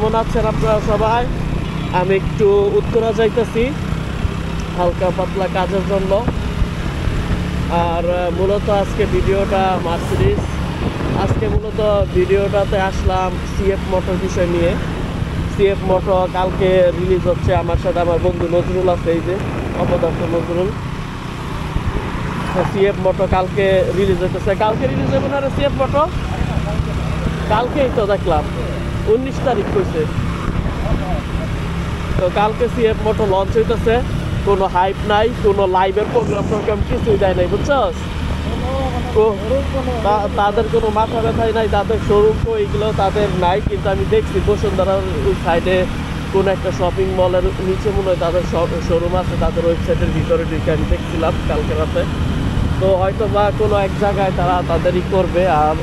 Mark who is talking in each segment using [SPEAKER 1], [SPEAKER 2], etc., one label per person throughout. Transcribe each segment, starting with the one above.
[SPEAKER 1] কেমন আছেন আপনারা সবাই? আমি একটু উত্তরা যাইতেছি হালকা পাতলা কাজের জন্য। আর মূলত আজকে ভিডিওটা মার্সিডিজ, আজকে মূলত ভিডিওটাতে আসলাম সিএফ মোটর বিষয় নিয়ে। সিএফ মোটর কালকে রিলিজ হচ্ছে, আমার সাথে আমার বন্ধু নজরুল আছে, এই যে অপদার্থ নজরুল। সিএফ মোটর কালকে রিলিজ হইতেছে। কালকে রিলিজ হবে না রে সিএফ মোটর? কালকেই তো দেখলাম 19 তারিখ হয়েছে। তো কালকে সিএফ মোটর লঞ্চ হইতেছে, কোনো হাইপ নাই, কোনো লাইভের প্রোগ্রাম কিছুই দেয় নাই, বুঝছস? তাদের কোনো মাথা ব্যথাই নাই, তাদের শোরুম তো এইগুলো তাদের নাই। কিন্তু আমি দেখছি বসুন্ধরার ওই সাইডে কোনো একটা শপিং মলের নিচে মনে হয় তাদের শোরুম আছে, তাদের ওয়েবসাইটের ভিতরে ঢুকে আমি দেখছিলাম কালকে রাতে। তো হয়তো বা কোনো এক জায়গায় তারা তাদেরই করবে। আর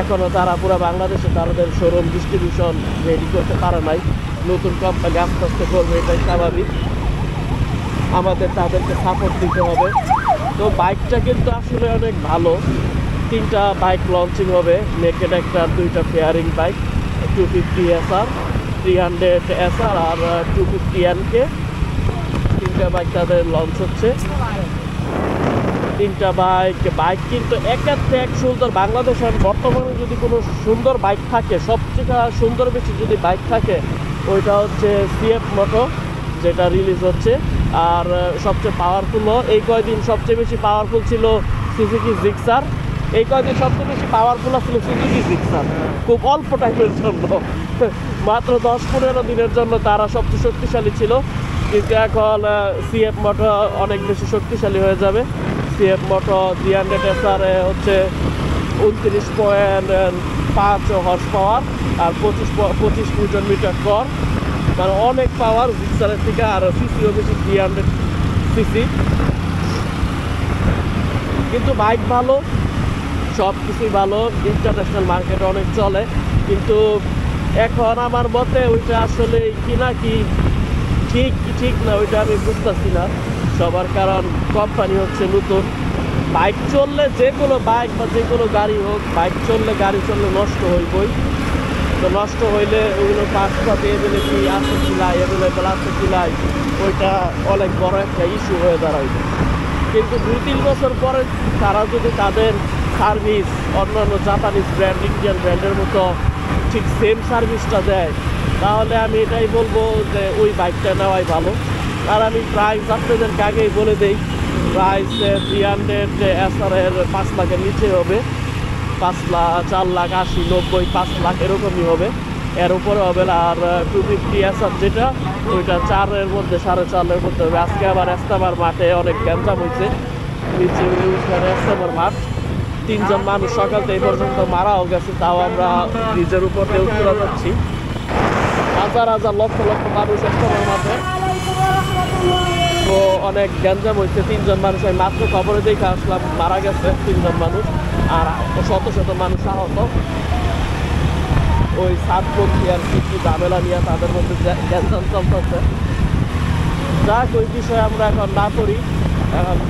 [SPEAKER 1] এখনও তারা পুরো বাংলাদেশে তাদের শোরুম ডিস্ট্রিবিউশন রেডি করতে পারে নাই। নতুন কোম্পানি আস্তে আস্তে করবে, এটাই স্বাভাবিক। আমাদের তাদেরকে সাপোর্ট দিতে হবে। তো বাইকটা কিন্তু আসলে অনেক ভালো। 3টা বাইক লঞ্চিং হবে, নেকেড একটা, 2টা ফেয়ারিং বাইক, 250 SR, 300 SR আর 250 NK। 3টা বাইক তাদের লঞ্চ হচ্ছে। 3টা বাইক কিন্তু একের থেকে এক সুন্দর। বাংলাদেশে বর্তমানে যদি কোনো সুন্দর বাইক থাকে, সবচেয়ে সুন্দর বেশি যদি বাইক থাকে, ওইটা হচ্ছে সিএফ মোটর, যেটা রিলিজ হচ্ছে। আর সবচেয়ে পাওয়ারফুল, এই কয়দিন সবচেয়ে বেশি পাওয়ারফুল ছিল সুজুকি জিক্সার। এই কয়দিন সবচেয়ে বেশি পাওয়ারফুল ছিল সুজুকি জিক্সার, খুব অল্প টাইমের জন্য, মাত্র 10-15 দিনের জন্য তারা সবচেয়ে শক্তিশালী ছিল। কিন্তু এখন সিএফ মোটর অনেক বেশি শক্তিশালী হয়ে যাবে। সিএফ মোটর 300 SR হচ্ছে 29.5 হর্স পাওয়ার আর 25 নিউটন মিটার কর, মানে অনেক পাওয়ার জিক্সারের থেকে। আর সিসিও বেশি, 300 সিসি। কিন্তু বাইক ভালো, সব কিছুই ভালো, ইন্টারন্যাশনাল মার্কেটে অনেক চলে। কিন্তু এখন আমার মতে ওইটা আসলে কিনা কি ঠিক না, ওইটা আমি বুঝতেছি না সবার। কারণ কোম্পানি হচ্ছে নতুন। বাইক চললে, যে কোনো বাইক বা যে কোনো গাড়ি হোক, বাইক চললে, গাড়ি চললে নষ্ট হইবই। তো নষ্ট হইলে ওইগুলো পাশপাতে এভেলেবল আছে কিলাই, ওইটা অনেক বড় একটা ইস্যু হয়ে দাঁড়াইবে। কিন্তু 2-3 বছর পরে তারা যদি তাদের সার্ভিস অন্যান্য জাপানিজ ব্র্যান্ড, ইন্ডিয়ান ব্র্যান্ডের মতো ঠিক সেম সার্ভিসটা দেয়, তাহলে আমি এটাই বলবো যে ওই বাইকটা নেওয়াই ভালো। আর আমি প্রাইস আপনাদেরকে আগেই বলে দিই, প্রাইস 300 SR 5 লাখের নিচে হবে। 5 লাখ, 4 লাখ 80, 90, 5 লাখ এরকমই হবে, এর উপরে হবে না। আর 250 SR যেটা, ওইটা 4-এর মধ্যে, 4.5-এর মধ্যে হবে। আজকে আবার এস্তামার মাঠে অনেক গ্যাঞ্জাম হয়েছে, নিচে এস্তামার মাঠ। 3জন মানুষ সকাল থেকে এই পর্যন্ত মারাও গেছে। তাও আমরা ব্রিজের উপর দিয়ে উত্তরা যাচ্ছি। হাজার হাজার লক্ষ লক্ষ মানুষ এস্তামার মাঠে। তো অনেক গ্যাঞ্জাম হয়েছে। 3জন মানুষ, আমি মাত্র খবরে দেখে আসলাম, মারা গেছে 3জন মানুষ, আর শত শত মানুষ আহত। ওই সাতপন্থী আর কিছু ঝামেলা নিয়ে তাদের মধ্যে গ্যাঞ্জাম চলতেছে। যাক, ওই বিষয়ে আমরা এখন না করি।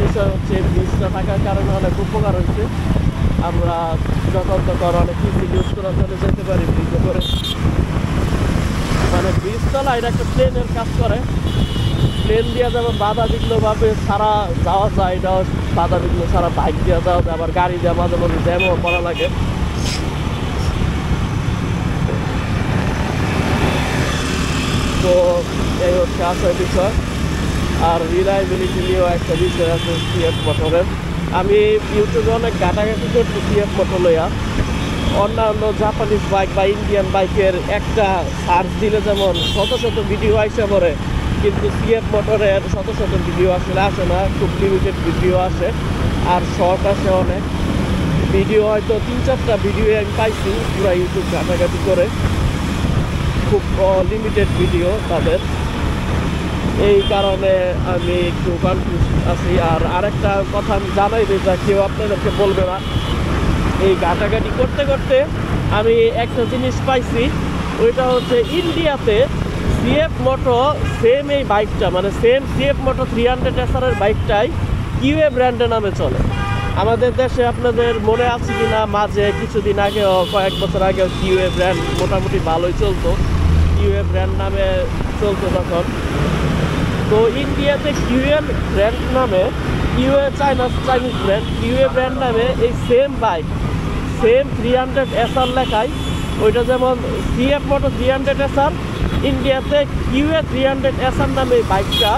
[SPEAKER 1] বিষয় হচ্ছে ব্রিজটা থাকার কারণে অনেক উপকার হয়েছে। আমরা যখন তখন অনেক ইজিলি উত্তরা চলে যেতে পারি ব্রিজে করে। মানে ব্রিজ চলা এটা একটা প্লেনের কাজ করে। প্লেন দিয়ে যেমন বাধা বিঘ্নভাবে সারা যাওয়া যায়, এটাও বাধা বিঘ্ন সারা বাইক দিয়ে যাওয়া যায়। আবার গাড়ি দিয়ে মাঝে মাঝে জ্যামও করা লাগে। তো এই হচ্ছে আসার বিষয়। আর রিলায়েবিলিটি নিয়েও একটা বিষয় আছে সিএফ মোটরের। আমি ইউটিউবে অনেক ঘাটাঘাটি করছি সিএফ মোটর লইয়া। অন্যান্য জাপানিজ বাইক বা ইন্ডিয়ান বাইকের একটা সার্চ দিলে যেমন শত শত ভিডিও আসে পড়ে, কিন্তু সিএফ মোটরের শত শত ভিডিও আসলে আসে না, খুব লিমিটেড ভিডিও আসে। আর শর্ট আসে অনেক ভিডিও, হয়তো 3-4টা ভিডিও আমি পাইছি পুরো ইউটিউব ঘাটাঘাটি করে। খুব লিমিটেড ভিডিও তাদের, এই কারণে আমি একটু কনফিউজ আছি। আর আরেকটা কথা আমি জানাই দিই, যা কেউ আপনাদেরকে বলবে না, এই ঘাটাঘাটি করতে করতে আমি একটা জিনিস পাইছি। ওইটা হচ্ছে ইন্ডিয়াতে সিএফ মোটর সেম এই বাইকটা, মানে সেম সিএফ মোটর 300 SR বাইকটাই কিউএ ব্র্যান্ডের নামে চলে। আমাদের দেশে আপনাদের মনে আছে কিনা মাঝে কিছুদিন আগেও কয়েক বছর আগেও কিউএ ব্র্যান্ড মোটামুটি ভালোই চলতো, কিউএ ব্র্যান্ড নামে চলতো তখন। তো ইন্ডিয়াতে কিউএ ব্র্যান্ড নামে, QA Chinese brand, QA brand নামে এই সেম বাইক, সেম 300 SR লেখায়, ওইটা যেমন সিএফ মোটর 300 SR, ইন্ডিয়াতে কিউএ 300 SR নামে এই বাইকটা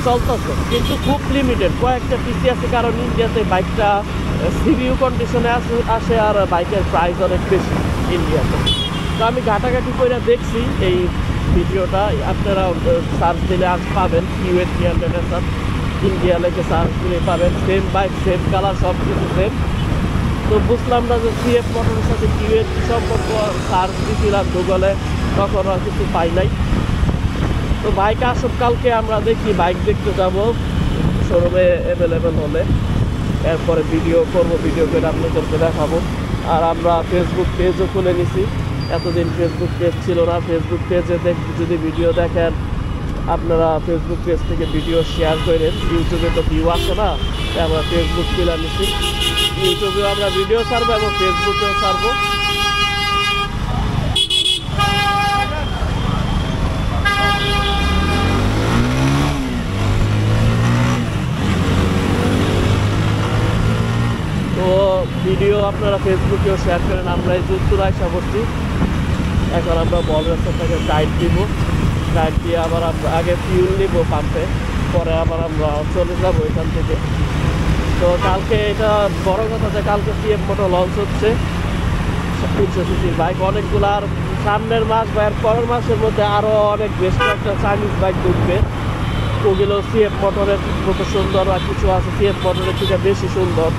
[SPEAKER 1] চলতেছে, কিন্তু খুব লিমিটেড, কয়েকটা পিসি আছে, কারণ ইন্ডিয়াতে বাইকটা সিবিইউ কন্ডিশনে আসে আর বাইকের প্রাইস অনেক বেশি ইন্ডিয়াতে। তো আমি ঘাটাঘাটি করে দেখছি এই ভিডিওটা, আপনারা সার্চ দিলে আজ পাবেন কিউএ 300 SR, ইন্ডিয়া লেখে সার্চ দিলে পাবেন, সেম বাইক, সেম কালার, সব কিছু সেম। তো বুঝলাম না যে সিএফ মোটরের সাথে কিউএ সম্পর্ক, সার্চ দিয়েছিলাম গুগলে, তখন আর কিছু পাই নাই। তো বাইক আসুক কালকে, আমরা দেখি বাইক দেখতে যাব শোরুমে অ্যাভেলেবেল হলে, এরপরে ভিডিও করবো, ভিডিও করে আপনাদেরকে দেখাবো। আর আমরা ফেসবুক পেজও খুলে নিছি, এতদিন ফেসবুক পেজ ছিল না, ফেসবুক পেজে যদি ভিডিও দেখেন আপনারা ফেসবুক পেজ থেকে ভিডিও শেয়ার করেন, ইউটিউবে তো ভিউ আসে না, তাই আমরা ফেসবুক খুলে নিছি, ইউটিউবেও আমরা ভিডিও ছাড়বো এবং ফেসবুকেও ছাড়বো। তো ভিডিও আপনারা ফেসবুকেও শেয়ার করেন। আমরা এই যুদ্ধরা আশা করছি, এখন আমরা বল রাস্তাটাকে টাইট দিব, টাইট দিয়ে আবার আমরা আগে ফিউল নিব পাম্পে, পরে আবার আমরা চলে যাবো এখান থেকে। তো কালকে এটা বড় কথা যে কালকে সিএফ মোটর লঞ্চ হচ্ছে 300 সিসির বাইক অনেকগুলো, আর সামনের মাস বা এর পরের মাসের মধ্যে আরও অনেক বেশ কয়েকটা চাইনিজ বাইক ঢুকবে, ওগুলো সিএফ মোটরের মতো সুন্দর, আর কিছু আছে সিএফ মোটরের থেকে বেশি সুন্দর,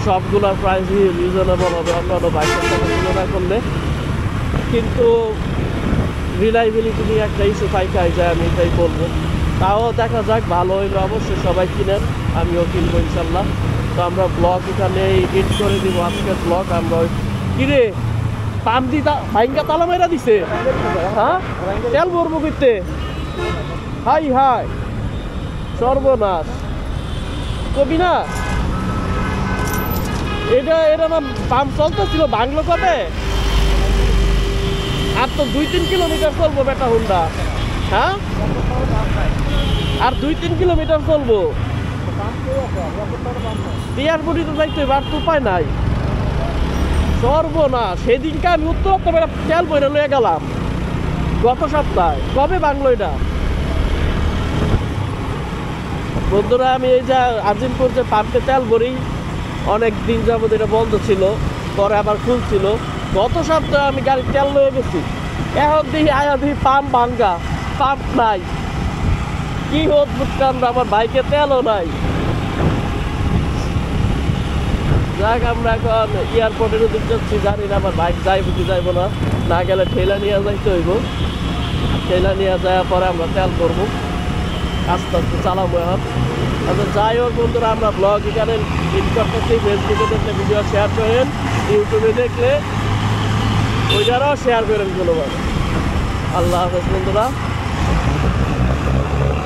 [SPEAKER 1] সবগুলোর প্রাইসই রিজনেবল হবে অন্যান্য বাইকের সাথে তুলনা করলে। কিন্তু রিলাইবিলিটি নিয়ে একটা ইস্যু পাইকাই যায়, আমি এটাই বলবো। তাও দেখা যাক, ভালো হইলে অবশ্যই সবাই কিনেন, আমিও কিনবো ইনশাল্লাহ। তো আমরা ব্লগ এখানে এডিট করে দিব আজকের ব্লগ। আমরা ওই কিরে পাম দি ভাইঙ্গা তালা মেরা দিছে, হ্যাঁ তেল ভরবো করতে, হাই হাই সর্বনাশ, কবি না এটা না পাম্প চলতেছিল, ভাঙলো কবে? আর তো 2-3 কিলোমিটার চলবো বেটা হুন্ডা, হ্যাঁ আর 2-3 কিলোমিটার চলবো, টিয়ারপুরি তো যাইতে আর তো উপায় নাই। সর্বনাশ, সেদিনকে আমি উত্তরত্ব তেল বইরে লয়ে গেলাম গত সপ্তাহে, কবে ভাঙলো এটা? বন্ধুরা আমি এই যে আজিমপুর যে পাম্পে তেল ভরি, অনেক দিন যাবত এটা বন্ধ ছিল, পরে আবার খুলছিল, গত সপ্তাহে আমি গাড়ির তেল লয়ে গেছি, এখন দেখি আয়া দেখি পাম্প ভাঙ্গা, পাম্প নাই, কি অদ্ভুত কাণ্ড, আমার বাইকে তেলও নাই। যাক আমরা এখন এয়ারপোর্টের দিক যাচ্ছি, জানি না আমার বাইক যাইব কি যাইব না, না গেলে ঠেলা নিয়ে যাইতে হইব, ঠেলা নিয়ে যাওয়ার পরে আমরা তেল করবো, আস্তে আস্তে চালাবো এখন। আচ্ছা যাই হোক বন্ধুরা, আমরা ব্লগ এখানে এডিট করতেছি, ফেসবুকে দেখলে ভিডিও শেয়ার করেন, ইউটিউবে দেখলে ওইটারাও শেয়ার করেন কোনোভাবে। আল্লাহ হাফেজ বন্ধুরা।